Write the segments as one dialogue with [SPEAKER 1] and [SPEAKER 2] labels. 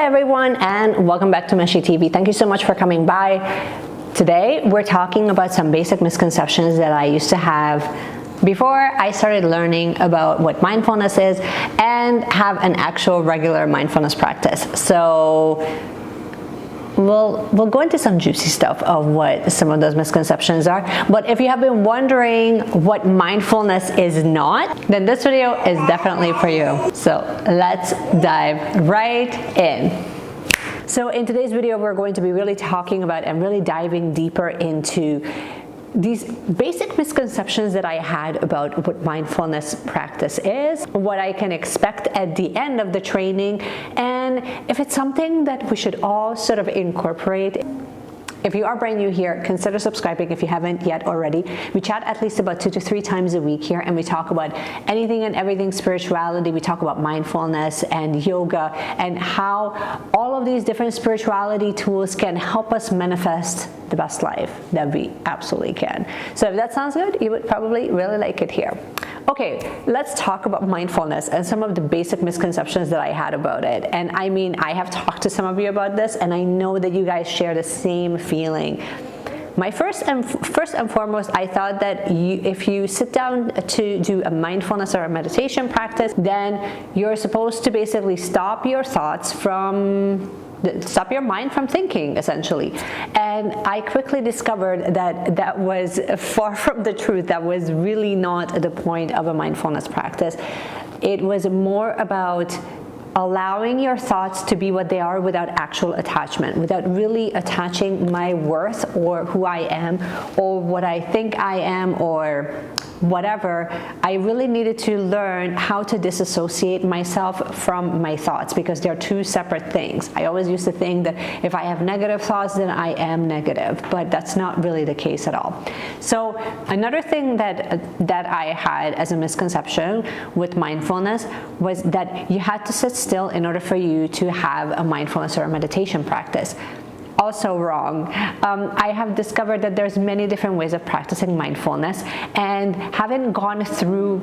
[SPEAKER 1] everyone, and welcome back to Meshi TV. Thank you so much for coming by. Today we're talking about some basic misconceptions that I used to have before I started learning about what mindfulness is and have an actual regular mindfulness practice. So we'll go into some juicy stuff of what some of those misconceptions are. But if you have been wondering what mindfulness is not, then this video is definitely for you. So let's dive right in. So in today's video, we're going to be really talking about and really diving deeper into these basic misconceptions that I had about what mindfulness practice is, what I can expect at the end of the training, and if it's something that we should all sort of incorporate. If you are brand new here, consider subscribing if you haven't yet already. We chat at least about 2 to 3 times a week here, and we talk about anything and everything spirituality. We talk about mindfulness and yoga and how all of these different spirituality tools can help us manifest the best life that we absolutely can. So if that sounds good, you would probably really like it here. Okay, let's talk about mindfulness and some of the basic misconceptions that I had about it. And I mean, I have talked to some of you about this, and I know that you guys share the same feeling. My first and foremost, I thought that if you sit down to do a mindfulness or a meditation practice, then you're supposed to basically stop your mind from thinking, essentially. And I quickly discovered that that was far from the truth. That was really not the point of a mindfulness practice. It was more about allowing your thoughts to be what they are without actual attachment, without really attaching my worth or who I am or what I think I am or whatever. I really needed to learn how to disassociate myself from my thoughts, because they're two separate things. I always used to think that if I have negative thoughts, then I am negative, but that's not really the case at all. So another thing that I had as a misconception with mindfulness was that you had to sit still in order for you to have a mindfulness or a meditation practice. Also wrong. I have discovered that there's many different ways of practicing mindfulness, and having gone through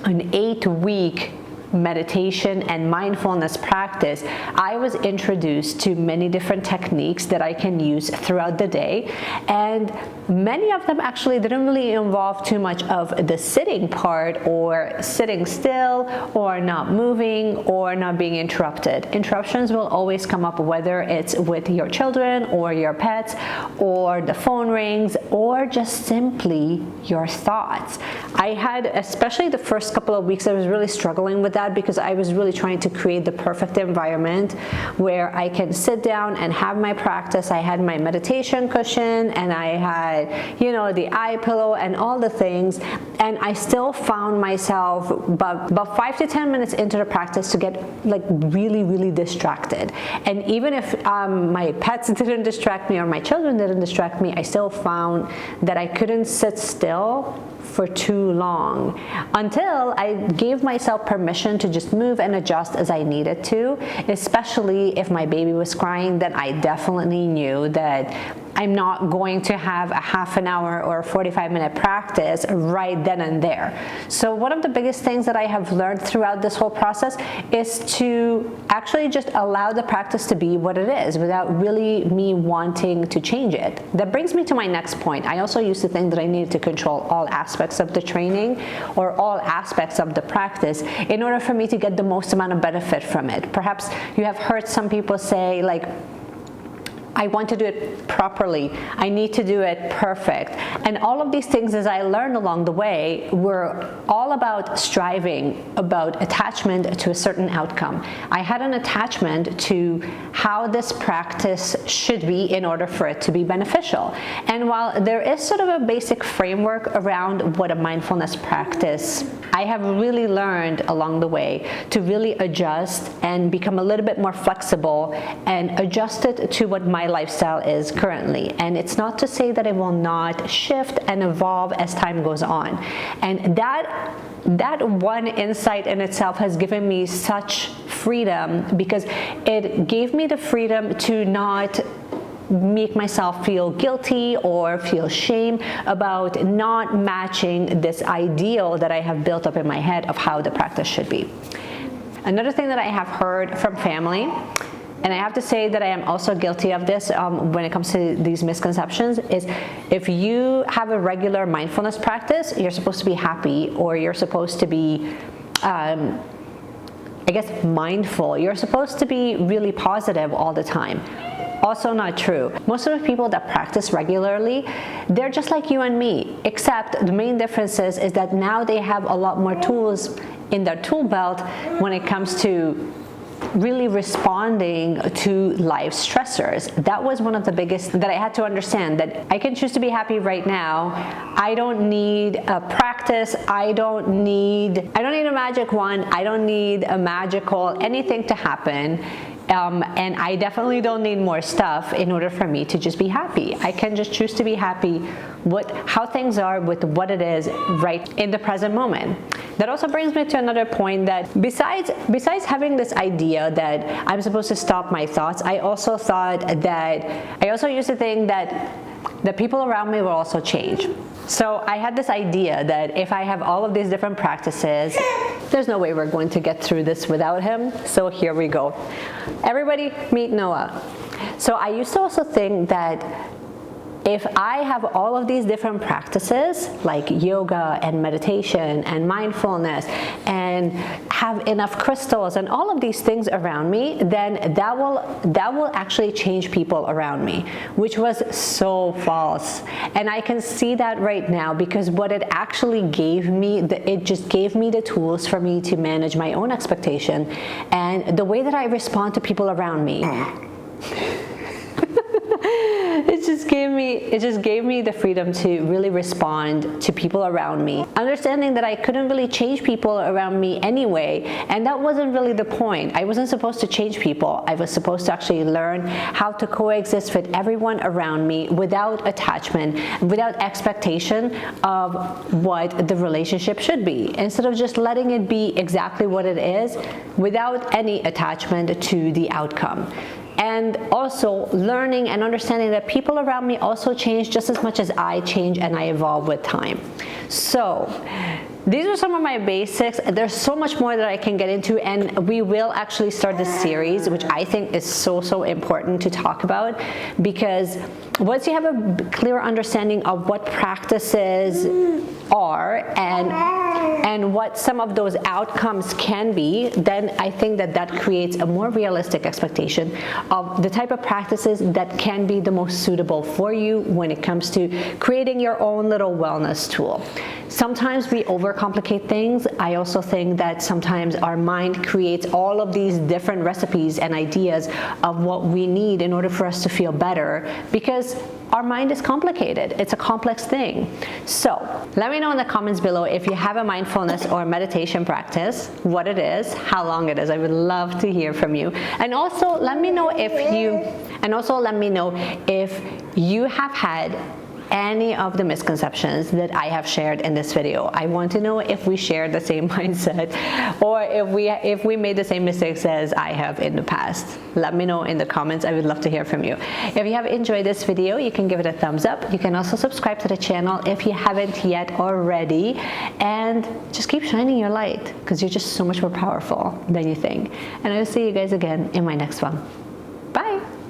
[SPEAKER 1] an 8-week meditation and mindfulness practice, I was introduced to many different techniques that I can use throughout the day, and many of them actually didn't really involve too much of the sitting part or sitting still or not moving or not being interrupted. Interruptions will always come up, whether it's with your children or your pets or the phone rings or just simply your thoughts. I had, especially the first couple of weeks, I was really struggling with that, because I was really trying to create the perfect environment where I can sit down and have my practice. I had my meditation cushion and I had, you know, the eye pillow and all the things, and I still found myself about 5 to 10 minutes into the practice to get like really distracted. And even if my pets didn't distract me or my children didn't distract me, I still found that I couldn't sit still for too long, until I gave myself permission to just move and adjust as I needed to. Especially if my baby was crying, then I definitely knew that I'm not going to have a half an hour or a 45-minute practice right then and there. So one of the biggest things that I have learned throughout this whole process is to actually just allow the practice to be what it is without really me wanting to change it. That brings me to my next point. I also used to think that I needed to control all aspects of the training or all aspects of the practice in order for me to get the most amount of benefit from it. Perhaps you have heard some people say, like, I want to do it properly. I need to do it perfect. And all of these things, as I learned along the way, were all about striving, about attachment to a certain outcome. I had an attachment to how this practice should be in order for it to be beneficial. And while there is sort of a basic framework around what a mindfulness practice, I have really learned along the way to really adjust and become a little bit more flexible and adjust it to what my lifestyle is currently. And it's not to say that it will not shift and evolve as time goes on. And that one insight in itself has given me such freedom, because it gave me the freedom to not make myself feel guilty or feel shame about not matching this ideal that I have built up in my head of how the practice should be. Another thing that I have heard from family and I have to say that I am also guilty of this when it comes to these misconceptions, is if you have a regular mindfulness practice, you're supposed to be happy, or you're supposed to be, I guess, mindful. You're supposed to be really positive all the time. Also not true. Most of the people that practice regularly, they're just like you and me, except the main difference is that now they have a lot more tools in their tool belt when it comes to really responding to life stressors. That was one of the biggest that I had to understand, that I can choose to be happy right now. I don't need a practice. I don't need a magic wand. I don't need a magical anything to happen. And I definitely don't need more stuff in order for me to just be happy. I can just choose to be happy with how things are, with what it is right in the present moment. That also brings me to another point, that besides having this idea that I'm supposed to stop my thoughts, I also used to think that the people around me will also change. So I had this idea that if I have all of these different practices, there's no way we're going to get through this without him. So here we go. Everybody meet Noah. So I used to also think that if I have all of these different practices like yoga and meditation and mindfulness and have enough crystals and all of these things around me, then that will actually change people around me, which was so false. And I can see that right now, because what it actually gave me, it just gave me the tools for me to manage my own expectation and the way that I respond to people around me. It just gave me the freedom to really respond to people around me, understanding that I couldn't really change people around me anyway, and that wasn't really the point. I wasn't supposed to change people. I was supposed to actually learn how to coexist with everyone around me without attachment, without expectation of what the relationship should be, instead of just letting it be exactly what it is without any attachment to the outcome. And also learning and understanding that people around me also change just as much as I change and I evolve with time. So these are some of my basics. There's so much more that I can get into, and we will actually start this series, which I think is so important to talk about, because once you have a clear understanding of what practices are and what some of those outcomes can be, then I think that creates a more realistic expectation of the type of practices that can be the most suitable for you when it comes to creating your own little wellness tool. Sometimes we overcomplicate things. I also think that sometimes our mind creates all of these different recipes and ideas of what we need in order for us to feel better, because our mind is complicated. It's a complex thing. So let me know in the comments below if you have a mindfulness or meditation practice, what it is, how long it is. I would love to hear from you. And also let me know if you have had any of the misconceptions that I have shared in this video. I want to know if we share the same mindset, or if we made the same mistakes as I have in the past. Let me know in the comments. I would love to hear from you. If you have enjoyed this video, you can give it a thumbs up. You can also subscribe to the channel if you haven't yet already, and just keep shining your light, because you're just so much more powerful than you think. And I will see you guys again in my next one. Bye.